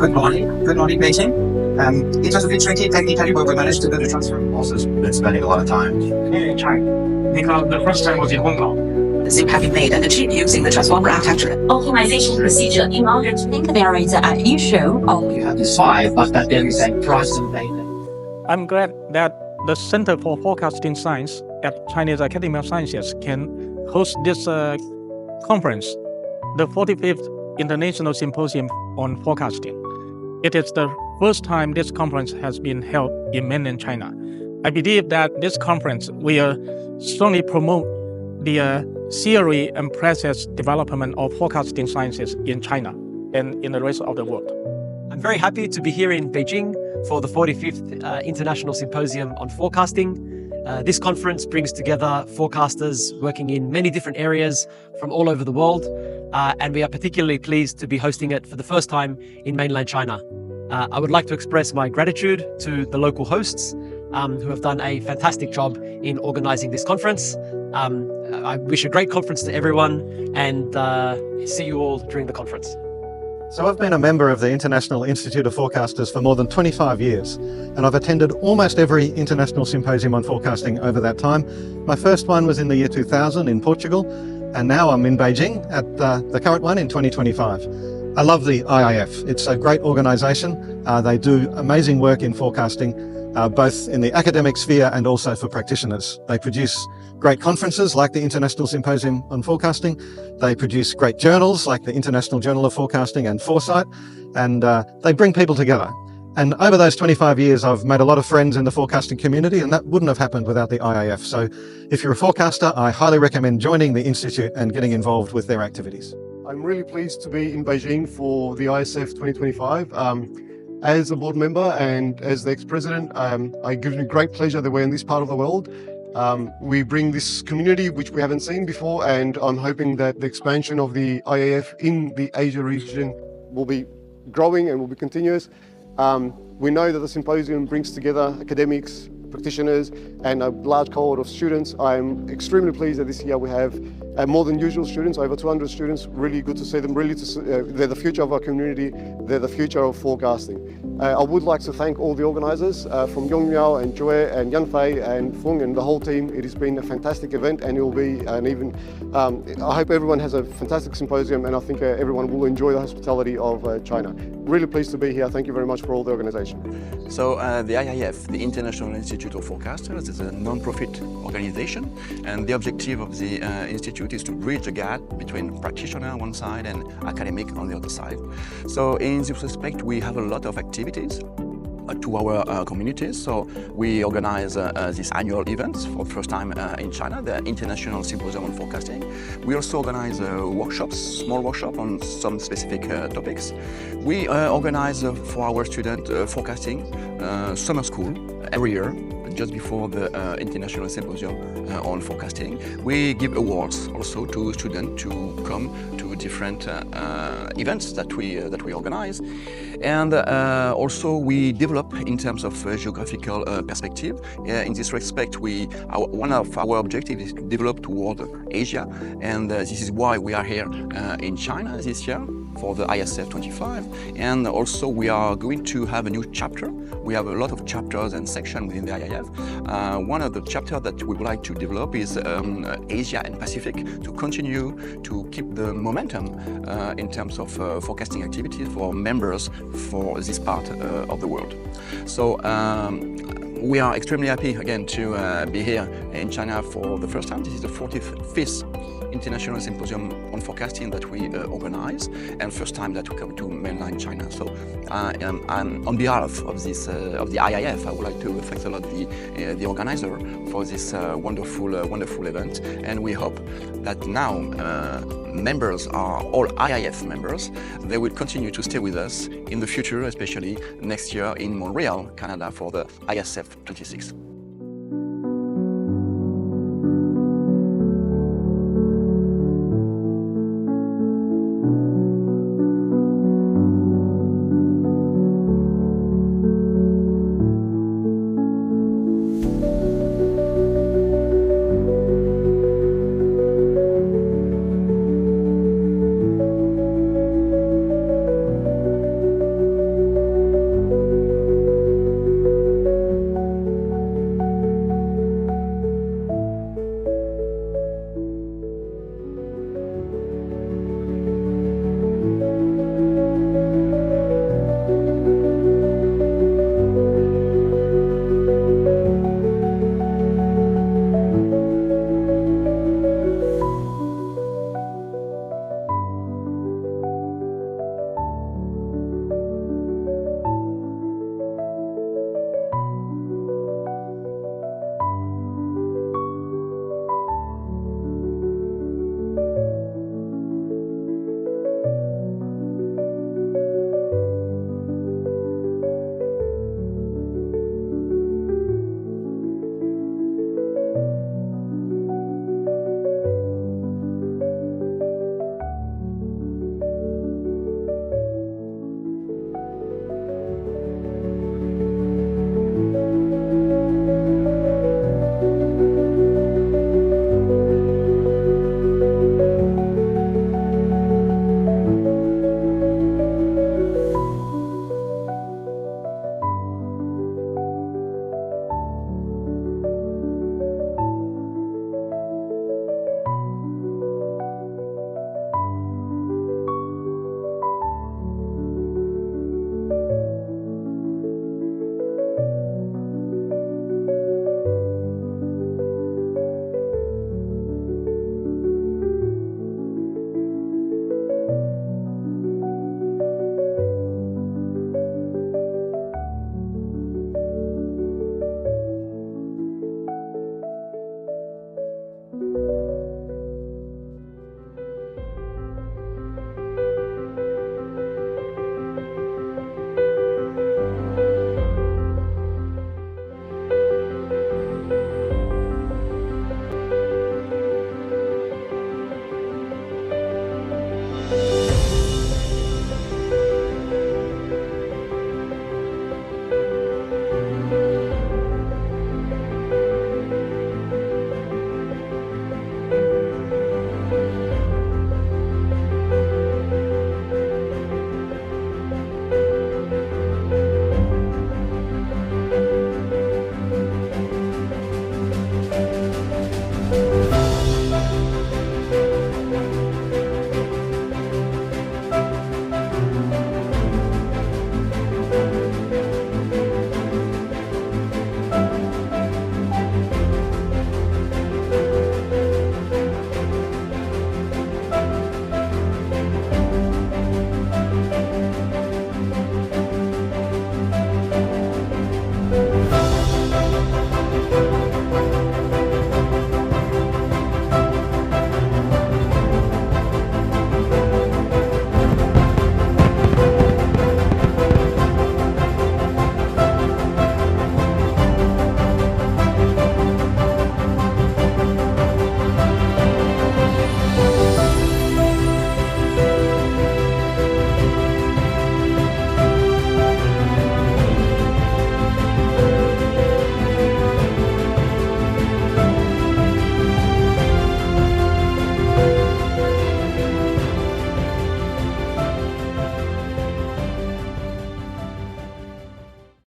Good morning. Good morning, Beijing. It was a bit tricky technically, but we managed to do the transfer. Also been spending a lot of time here in China, because the first time was in Hong Kong. Zip have been made and achieved using the transformer architecture. Optimization procedure in order to think there is an issue or you have to decide, but that there is a price to pay. I'm glad that the Center for Forecasting Science at Chinese Academy of Sciences can host this conference, the 45th International Symposium on Forecasting. It is the first time this conference has been held in mainland China. I believe that this conference will strongly promote the theory and process development of forecasting sciences in China and in the rest of the world. I'm very happy to be here in Beijing for the 45th International Symposium on Forecasting. This conference brings together forecasters working in many different areas from all over the world, and we are particularly pleased to be hosting it for the first time in mainland China. I would like to express my gratitude to the local hosts who have done a fantastic job in organizing this conference. I wish a great conference to everyone and see you all during the conference. So I've been a member of the International Institute of Forecasters for more than 25 years, and I've attended almost every International Symposium on Forecasting over that time. My first one was in the year 2000 in Portugal, and now I'm in Beijing at the current one in 2025. I love the IIF. It's a great organisation. They do amazing work in forecasting, both in the academic sphere and also for practitioners. They produce great conferences like the International Symposium on Forecasting. They produce great journals like the International Journal of Forecasting and Foresight, and they bring people together. And over those 25 years, I've made a lot of friends in the forecasting community, and that wouldn't have happened without the IIF. So if you're a forecaster, I highly recommend joining the Institute and getting involved with their activities. I'm really pleased to be in Beijing for the ISF 2025. As a board member and as the ex-president, it gives me great pleasure that we're in this part of the world. We bring this community which we haven't seen before, and I'm hoping that the expansion of the IAF in the Asia region will be growing and will be continuous. We know that the symposium brings together academics, practitioners, and a large cohort of students. I'm extremely pleased that this year we have more than usual students, over 200 students. Really good to see them. They're the future of our community. They're the future of forecasting. I would like to thank all the organisers from Yong Miao and Joy and Yanfei and Fung and the whole team. It has been a fantastic event, and it will be I hope everyone has a fantastic symposium, and I think everyone will enjoy the hospitality of China. Really pleased to be here. Thank you very much for all the organisation. So the IIF, the International Institute of Forecasters, is a non-profit organization, and the objective of the institute is to bridge the gap between practitioner on one side and academic on the other side. So in this respect, we have a lot of activities to our communities. So we organize this annual events for the first time in China, the International Symposium on Forecasting. We also organize workshops, small workshops on some specific topics. We organize for our students forecasting summer school every year, just before the International Symposium on Forecasting. We give awards also to students to come to different events that we organize. And also we develop in terms of geographical perspective. In this respect, one of our objectives is to develop toward Asia, and this is why we are here in China this year for the ISF 25. And also we are going to have a new chapter. We have a lot of chapters and sections within the IIF. One of the chapters that we would like to develop is Asia and Pacific, to continue to keep the momentum in terms of forecasting activities for members for this part of the world. So we are extremely happy again to be here in China for the first time. This is the 45th International Symposium on Forecasting that we organize, and first time that we come to mainland China. So on behalf of this of the IIF, I would like to thank a lot the organizer for this wonderful event, and we hope that now members are all IIF members. They will continue to stay with us in the future, especially next year in Montreal, Canada, for the ISF 26.